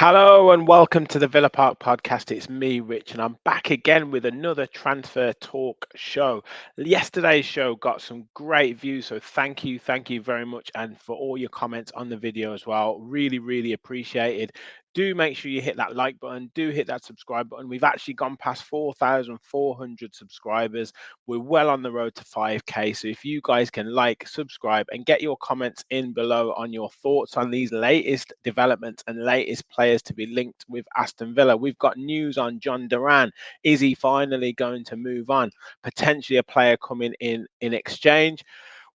Hello and welcome to the Villa Park podcast. It's me, Rich, and I'm back again with another transfer talk show. Yesterday's show got some great views, so thank you very much, and for all your comments on the video as well. Really, really appreciated. Do make sure you hit that like button, do hit that subscribe button. We've actually gone past 4,400 subscribers. We're well on the road to 5K. So if you guys can like, subscribe, and get your comments in below on your thoughts on these latest developments and latest players to be linked with Aston Villa. We've got news on John Duran. Is he finally going to move on? Potentially a player coming in exchange.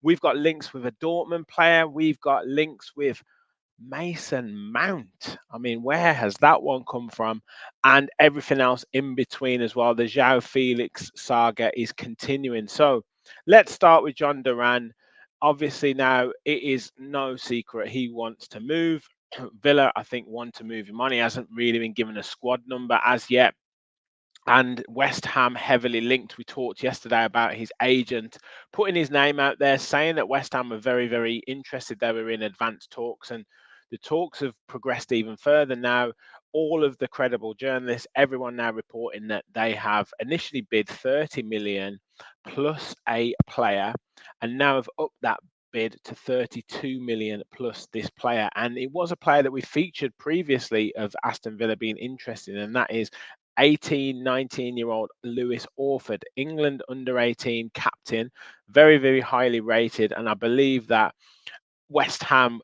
We've got links with a Dortmund player. We've got links with Mason Mount. I mean, where has that one come from? And everything else in between as well. The Joao Felix saga is continuing. So let's start with John Duran. Obviously, now it is no secret he wants to move. Villa, I think, want to move him on. He hasn't really been given a squad number as yet. And West Ham heavily linked. We talked yesterday about his agent putting his name out there, saying that West Ham were very, very interested. They were in advanced talks, and the talks have progressed even further now. All of the credible journalists, everyone now reporting that they have initially bid 30 million plus a player, and now have upped that bid to 32 million plus this player. And it was a player that we featured previously of Aston Villa being interested in, and that is 18, 19-year-old Lewis Orford, England under 18 captain, very, very highly rated. And I believe that West Ham,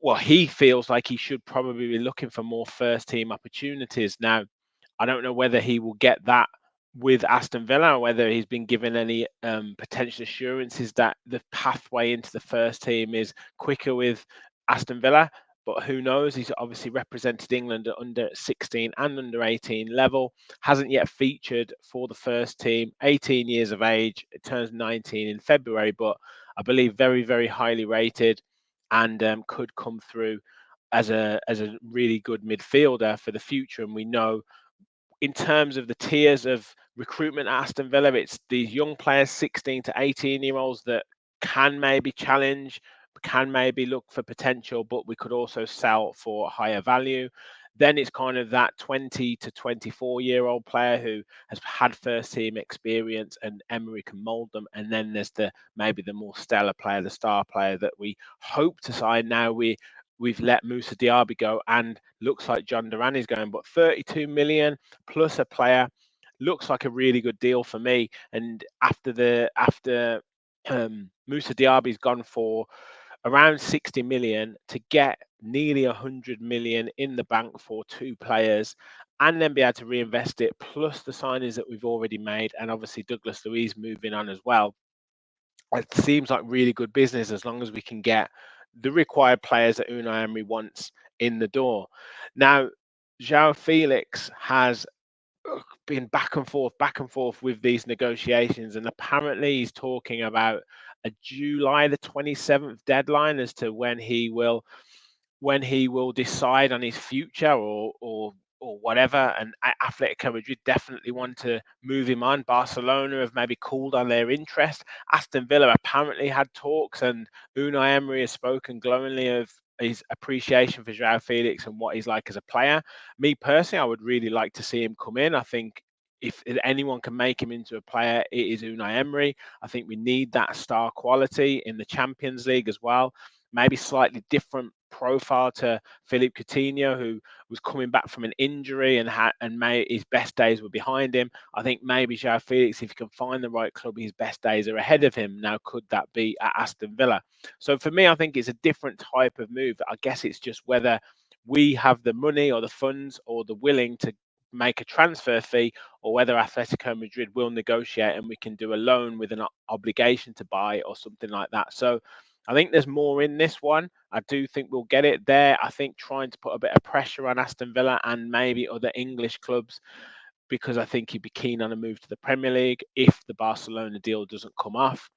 well, he feels like he should probably be looking for more first team opportunities. Now, I don't know whether he will get that with Aston Villa or whether he's been given any potential assurances that the pathway into the first team is quicker with Aston Villa. But who knows? He's obviously represented England at under 16 and under 18 level. Hasn't yet featured for the first team. 18 years of age. It turns 19 in February, but I believe very, very highly rated and could come through as a really good midfielder for the future. And we know in terms of the tiers of recruitment at Aston Villa, it's these young players, 16 to 18-year-olds, that can maybe challenge, can maybe look for potential, but we could also sell for higher value. Then it's kind of that 20 to 24-year-old player who has had first team experience and Emery can mould them. And then there's maybe the more stellar player, the star player that we hope to sign now. We've let Moussa Diaby go, and looks like John Duran is going, but 32 million plus a player looks like a really good deal for me. And after Moussa Diaby's gone for around 60 million, to get nearly 100 million in the bank for two players and then be able to reinvest it, plus the signings that we've already made, and obviously Douglas Luiz moving on as well. It seems like really good business as long as we can get the required players that Unai Emery wants in the door. Now, Joao Felix has been back and forth with these negotiations, and apparently he's talking about a July the 27th deadline as to when he will decide on his future or whatever. And Atletico Madrid definitely want to move him on. Barcelona have maybe cooled on their interest. Aston Villa apparently had talks, and Unai Emery has spoken glowingly of his appreciation for Joao Felix and what he's like as a player. Me personally, I would really like to see him come in. I think if anyone can make him into a player, it is Unai Emery. I think we need that star quality in the Champions League as well. Maybe slightly different profile to Philippe Coutinho, who was coming back from an injury and his best days were behind him. I think maybe Joao Felix, if he can find the right club, his best days are ahead of him. Now, could that be at Aston Villa? So for me, I think it's a different type of move. I guess it's just whether we have the money or the funds or the willing to make a transfer fee, or whether Atletico Madrid will negotiate and we can do a loan with an obligation to buy or something like that. So I think there's more in this one. I do think we'll get it there. I think trying to put a bit of pressure on Aston Villa and maybe other English clubs, because I think he'd be keen on a move to the Premier League if the Barcelona deal doesn't come off.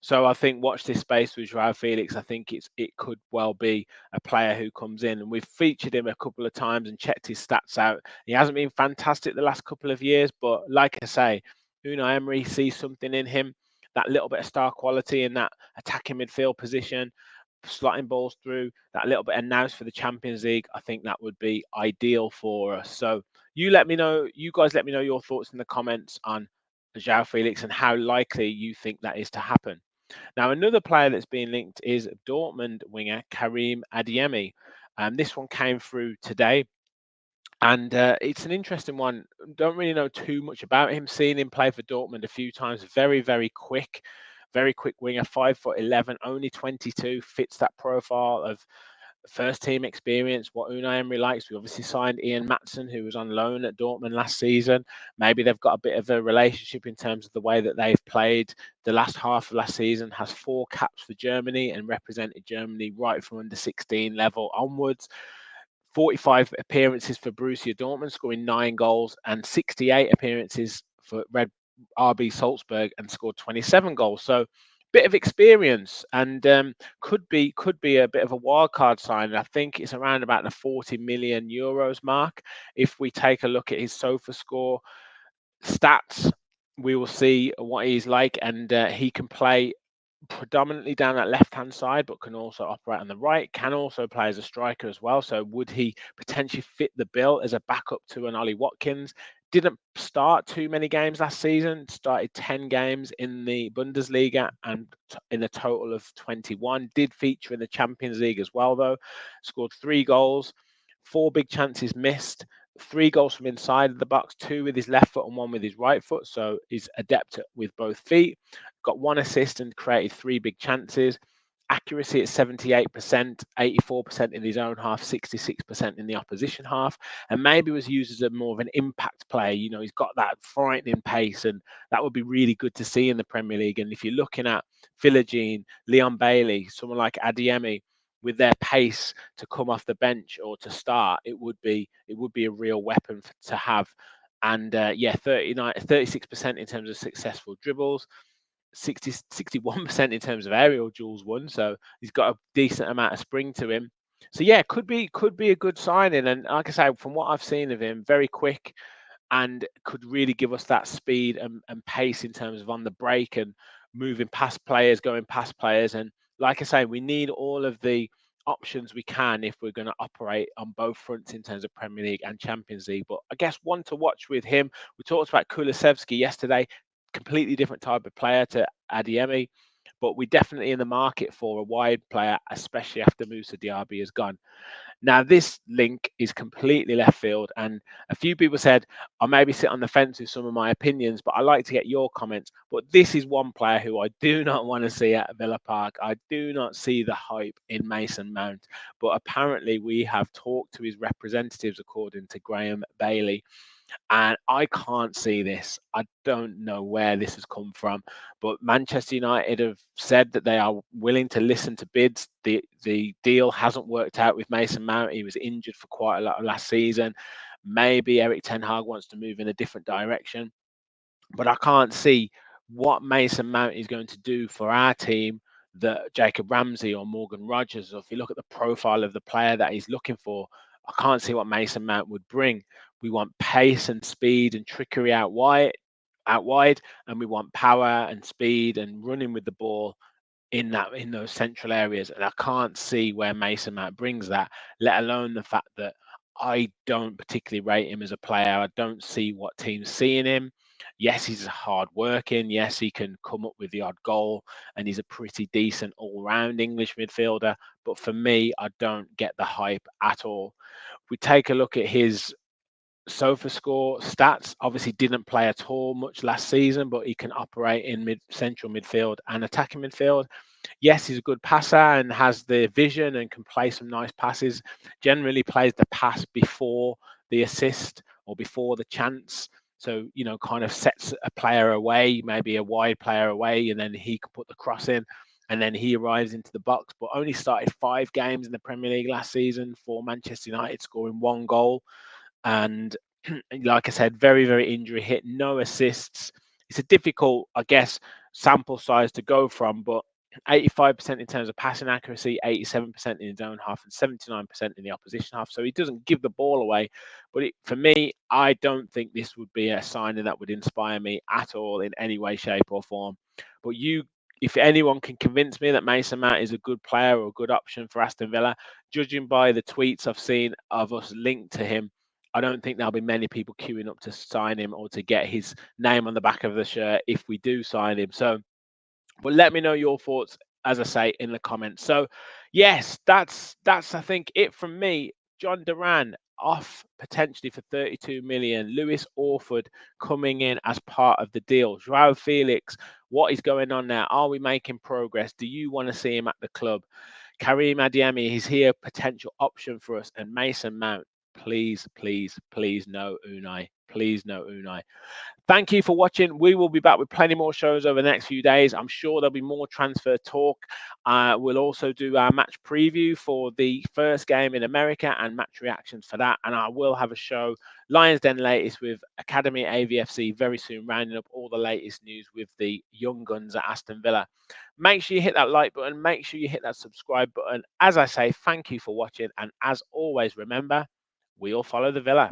So I think watch this space with Joao Felix. I think it could well be a player who comes in, and we've featured him a couple of times and checked his stats out. He hasn't been fantastic the last couple of years, but like I say, Unai Emery sees something in him, that little bit of star quality in that attacking midfield position. slotting balls through, that little bit announced for the Champions League, I think that would be ideal for us. So you guys let me know your thoughts in the comments on Joao Felix and how likely you think that is to happen. Now, another player that's been linked is Dortmund winger Karim Adeyemi. This one came through today, and it's an interesting one. Don't really know too much about him. Seeing him play for Dortmund a few times, very quick winger, 5'11", only 22, fits that profile of first team experience, what Unai Emery likes. We obviously signed Ian Matson, who was on loan at Dortmund last season. Maybe they've got a bit of a relationship in terms of the way that they've played. The last half of last season has 4 caps for Germany and represented Germany right from under 16 level onwards. 45 appearances for Borussia Dortmund, scoring 9 goals, and 68 appearances for Red RB Salzburg and scored 27 goals. So bit of experience, and could be a bit of a wild card sign. I think it's around about the 40 million euros mark. If we take a look at his SOFA score stats, we will see what he's like, and he can play predominantly down that left-hand side, but can also operate on the right, can also play as a striker as well. So would he potentially fit the bill as a backup to an Ollie Watkins? Didn't start too many games last season, started 10 games in the Bundesliga and in a total of 21. Did feature in the Champions League as well, though. Scored 3 goals, 4 big chances missed, 3 goals from inside of the box, 2 with his left foot and 1 with his right foot. So he's adept with both feet. Got 1 assist and created 3 big chances. Accuracy at 78%, 84% in his own half, 66% in the opposition half, and maybe was used as a more of an impact player. He's got that frightening pace, and that would be really good to see in the Premier League. And if you're looking at Philogene, Leon Bailey, someone like Adeyemi, with their pace to come off the bench or to start, it would be a real weapon to have. And 36% in terms of successful dribbles, 61% in terms of aerial duels won. So he's got a decent amount of spring to him. So yeah, could be a good signing. And like I say, from what I've seen of him, very quick and could really give us that speed and pace in terms of on the break and moving past players, going past players. And like I say, we need all of the options we can if we're going to operate on both fronts in terms of Premier League and Champions League. But I guess one to watch with him, we talked about Kulusevski yesterday, completely different type of player to Adeyemi, but we're definitely in the market for a wide player, especially after Musa Diaby has gone. Now, this link is completely left field, and a few people said I maybe sit on the fence with some of my opinions, but I like to get your comments. But this is one player who I do not want to see at Villa Park. I do not see the hype in Mason Mount, but apparently we have talked to his representatives, according to Graham Bailey, and I can't see this. I don't know where this has come from, but Manchester United have said that they are willing to listen to bids. The deal hasn't worked out with Mason Mount. He was injured for quite a lot of last season. Maybe Eric Ten Hag wants to move in a different direction, but I can't see what Mason Mount is going to do for our team that Jacob Ramsey or Morgan Rogers, or if you look at the profile of the player that he's looking for, I can't see what Mason Mount would bring. We want pace and speed and trickery out wide, and we want power and speed and running with the ball in those central areas. And I can't see where Mason Mount brings that, let alone the fact that I don't particularly rate him as a player. I don't see what teams see in him. Yes, he's hard working. Yes, he can come up with the odd goal, and he's a pretty decent all-round English midfielder. But for me, I don't get the hype at all. If we take a look at his SOFA score stats, obviously didn't play at all much last season, but he can operate in central midfield and attacking midfield. Yes, he's a good passer and has the vision and can play some nice passes. Generally plays the pass before the assist or before the chance. So, kind of sets a player away, maybe a wide player away, and then he can put the cross in, and then he arrives into the box. But only started 5 games in the Premier League last season for Manchester United, scoring 1 goal. And like I said, very, very injury hit, no assists. It's a difficult, I guess, sample size to go from, but 85% in terms of passing accuracy, 87% in his own half, and 79% in the opposition half. So he doesn't give the ball away. But for me, I don't think this would be a signing that would inspire me at all in any way, shape, or form. But you if anyone can convince me that Mason Mount is a good player or a good option for Aston Villa, judging by the tweets I've seen of us linked to him, I don't think there'll be many people queuing up to sign him or to get his name on the back of the shirt if we do sign him. So, but let me know your thoughts, as I say, in the comments. So, yes, that's I think it from me. John Duran off potentially for 32 million. Lewis Orford coming in as part of the deal. Joao Felix, what is going on now? Are we making progress? Do you want to see him at the club? Karim Adeyemi is here, potential option for us. And Mason Mount, please, please, please no Unai. Please no Unai. Thank you for watching. We will be back with plenty more shows over the next few days. I'm sure there'll be more transfer talk. We'll also do our match preview for the first game in America and match reactions for that. And I will have a show, Lions Den latest with Academy AVFC very soon, rounding up all the latest news with the young guns at Aston Villa. Make sure you hit that like button. Make sure you hit that subscribe button. As I say, thank you for watching. And as always, remember, we all follow the Villa.